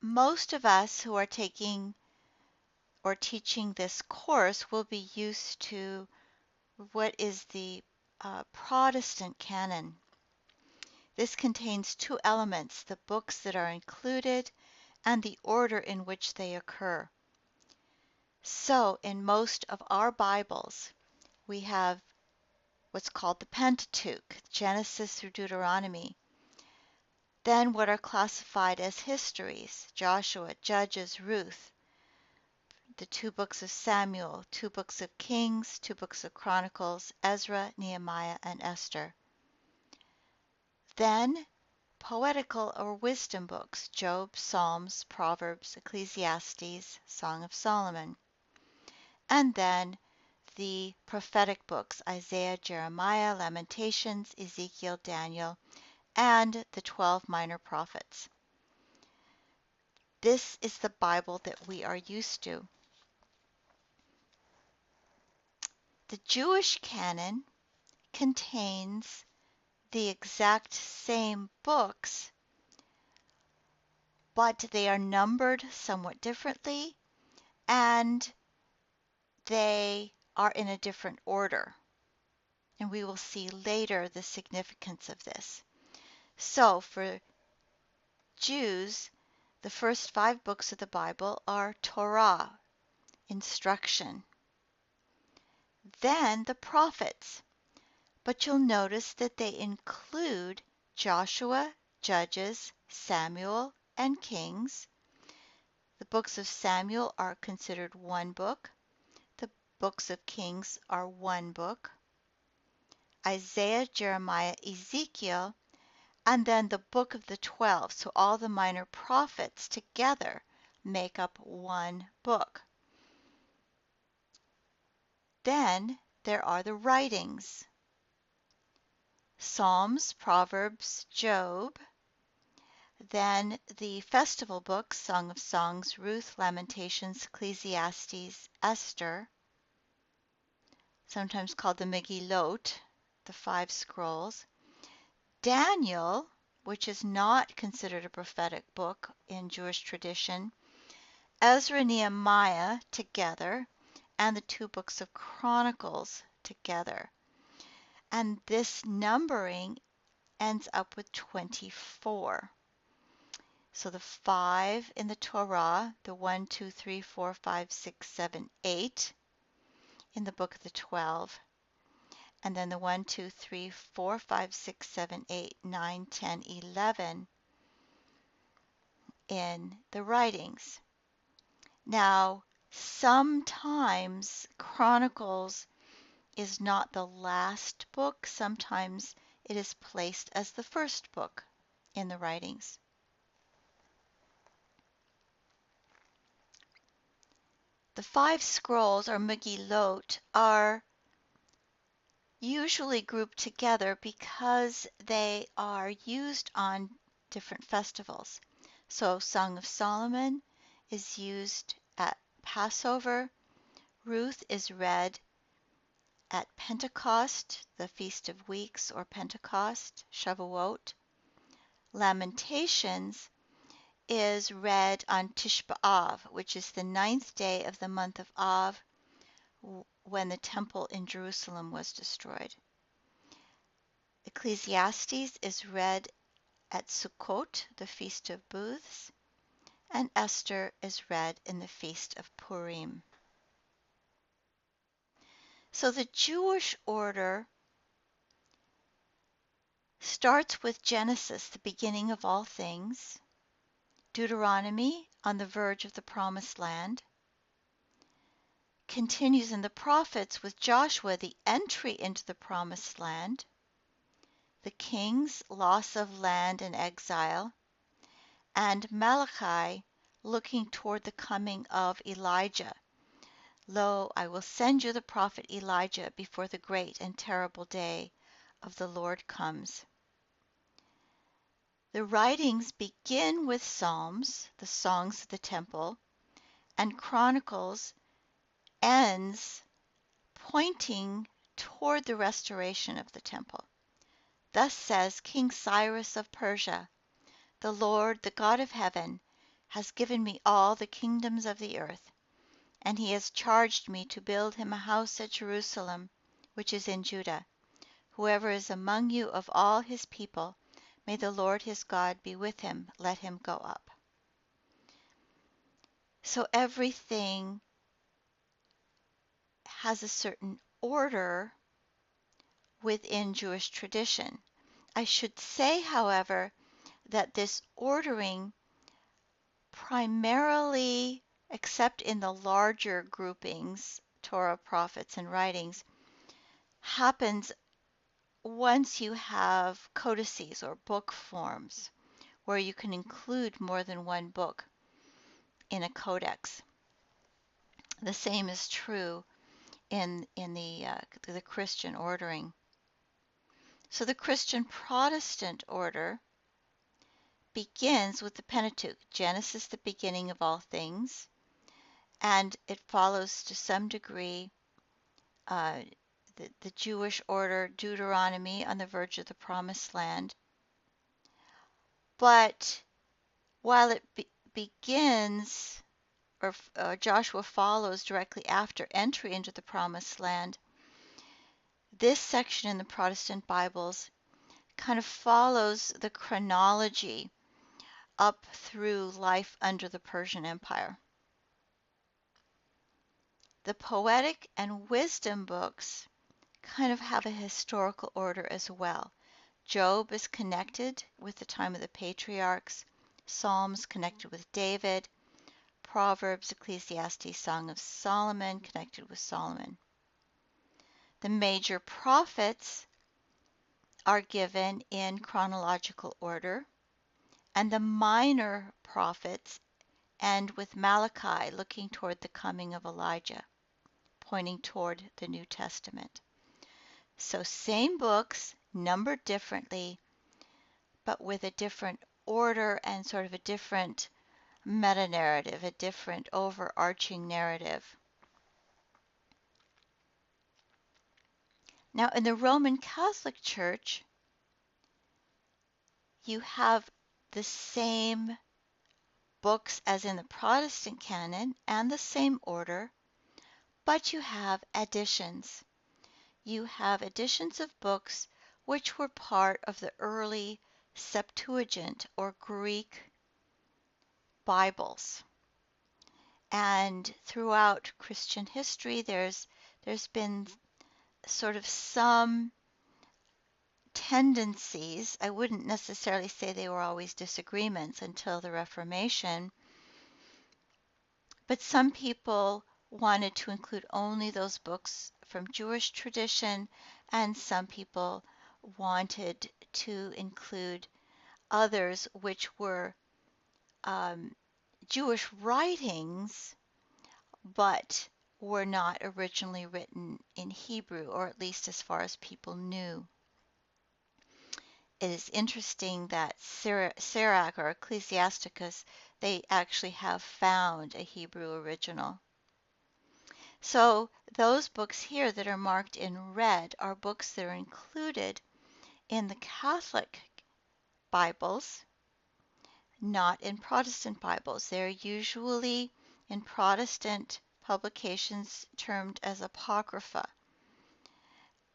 most of us who are taking or teaching this course will be used to what is the Protestant canon. This contains two elements, the books that are included and the order in which they occur. So in most of our Bibles, we have what's called the Pentateuch, Genesis through Deuteronomy. Then what are classified as histories, Joshua, Judges, Ruth, the two books of Samuel, two books of Kings, two books of Chronicles, Ezra, Nehemiah, and Esther. Then poetical or wisdom books, Job, Psalms, Proverbs, Ecclesiastes, Song of Solomon. And then the prophetic books, Isaiah, Jeremiah, Lamentations, Ezekiel, Daniel, and the 12 minor prophets. This is the Bible that we are used to. The Jewish canon contains the exact same books, but they are numbered somewhat differently, and they are in a different order. And we will see later the significance of this. So for Jews, the first 5 books of the Bible are Torah, instruction. Then the prophets, but you'll notice that they include Joshua, Judges, Samuel, and Kings. The books of Samuel are considered one book. The books of Kings are one book. Isaiah, Jeremiah, Ezekiel, and then the book of the 12. So all the minor prophets together make up one book. Then there are the writings. Psalms, Proverbs, Job. Then the festival books, Song of Songs, Ruth, Lamentations, Ecclesiastes, Esther, sometimes called the Megillot, the 5 scrolls. Daniel, which is not considered a prophetic book in Jewish tradition. Ezra, Nehemiah together, and the 2 books of Chronicles together. And this numbering ends up with 24. So the 5 in the Torah, the 1, 2, 3, 4, 5, 6, 7, 8 in the book of the 12, and then the 1, 2, 3, 4, 5, 6, 7, 8, 9, 10, 11 in the writings. Now, sometimes Chronicles is not the last book. Sometimes it is placed as the first book in the writings. The 5 scrolls, or Megillot, are usually grouped together because they are used on different festivals. So Song of Solomon is used at Passover. Ruth is read at Pentecost, the Feast of Weeks, or Pentecost, Shavuot. Lamentations is read on Tish B'Av, which is the 9th day of the month of Av, when the temple in Jerusalem was destroyed. Ecclesiastes is read at Sukkot, the Feast of Booths, and Esther is read in the Feast of Purim. So the Jewish order starts with Genesis, the beginning of all things, Deuteronomy, on the verge of the Promised Land, continues in the prophets with Joshua, the entry into the Promised Land, the kings, loss of land and exile, and Malachi, looking toward the coming of Elijah. Lo, I will send you the prophet Elijah before the great and terrible day of the Lord comes. The writings begin with Psalms, the songs of the temple, and Chronicles ends pointing toward the restoration of the temple. Thus says King Cyrus of Persia, the Lord, the God of heaven, has given me all the kingdoms of the earth, and he has charged me to build him a house at Jerusalem, which is in Judah. Whoever is among you of all his people, may the Lord his God be with him. Let him go up. So everything has a certain order within Jewish tradition. I should say, however, that this ordering primarily, except in the larger groupings, Torah, prophets, and writings, happens once you have codices or book forms where you can include more than one book in a codex. The same is true in the Christian ordering. So the Christian Protestant order begins with the Pentateuch, Genesis, the beginning of all things, and it follows to some degree uh, the Jewish order, Deuteronomy, on the verge of the Promised Land. But while it begins, or Joshua follows directly after entry into the Promised Land, this section in the Protestant Bibles kind of follows the chronology up through life under the Persian Empire. The poetic and wisdom books kind of have a historical order as well. Job is connected with the time of the patriarchs, Psalms connected with David, Proverbs, Ecclesiastes, Song of Solomon connected with Solomon. The major prophets are given in chronological order, and the minor prophets end with Malachi looking toward the coming of Elijah, pointing toward the New Testament. So same books, numbered differently, but with a different order and sort of a different meta-narrative, a different overarching narrative. Now, in the Roman Catholic Church, you have the same books as in the Protestant canon and the same order, but you have additions. You have editions of books which were part of the early Septuagint or Greek Bibles. And throughout Christian history, there's been sort of some tendencies. I wouldn't necessarily say they were always disagreements until the Reformation, but some people wanted to include only those books from Jewish tradition, and some people wanted to include others which were Jewish writings, but were not originally written in Hebrew, or at least as far as people knew. It is interesting that Sirach or Ecclesiasticus, they actually have found a Hebrew original. So those books here that are marked in red are books that are included in the Catholic Bibles, not in Protestant Bibles. They're usually in Protestant publications termed as Apocrypha,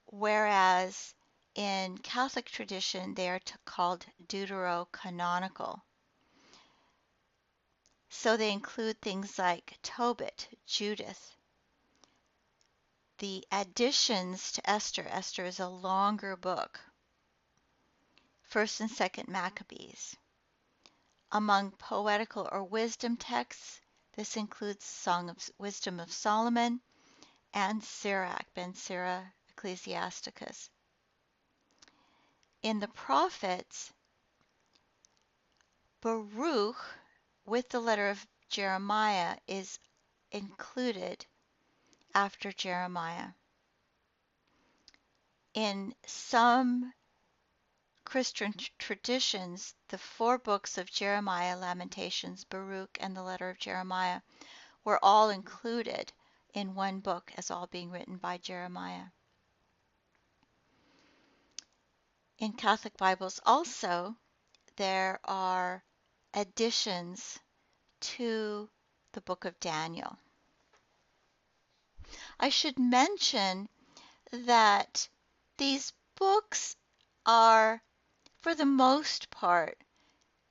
whereas in Catholic tradition they are called deuterocanonical. So they include things like Tobit, Judith, the additions to Esther. Esther is a longer book. 1st and 2nd Maccabees. Among poetical or wisdom texts, this includes Song of Wisdom of Solomon and Sirach, Ben Sira Ecclesiasticus. In the prophets, Baruch with the letter of Jeremiah is included after Jeremiah. In some Christian traditions, the 4 books of Jeremiah, Lamentations, Baruch, and the letter of Jeremiah were all included in one book as all being written by Jeremiah. In Catholic Bibles also, there are additions to the book of Daniel. I should mention that these books are, for the most part,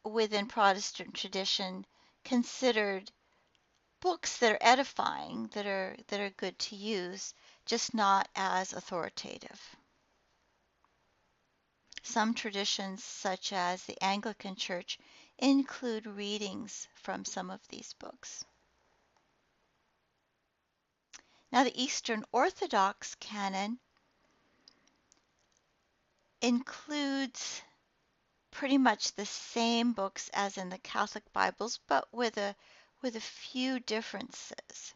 within Protestant tradition, considered books that are edifying, that are good to use, just not as authoritative. Some traditions, such as the Anglican Church, include readings from some of these books. Now, the Eastern Orthodox canon includes pretty much the same books as in the Catholic Bibles, but with a few differences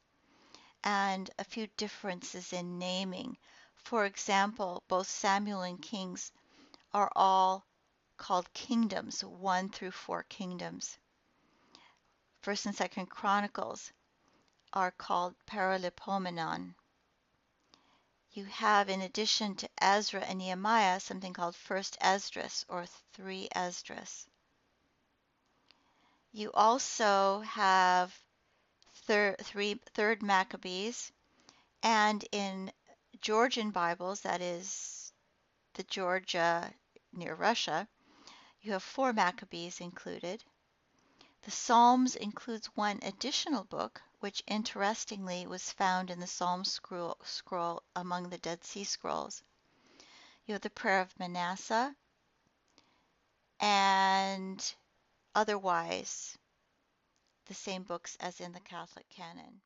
and a few differences in naming. For example, both Samuel and Kings are all called kingdoms, 1 through 4 kingdoms. First and Second Chronicles are called Paralipomenon. You have, in addition to Ezra and Nehemiah, something called First Esdras or 3 Esdras. You also have third Maccabees, and in Georgian Bibles, that is the Georgia near Russia, you have 4 Maccabees included. The Psalms includes one additional book, which interestingly was found in the Psalm scroll among the Dead Sea Scrolls. You have the Prayer of Manasseh, and otherwise the same books as in the Catholic canon.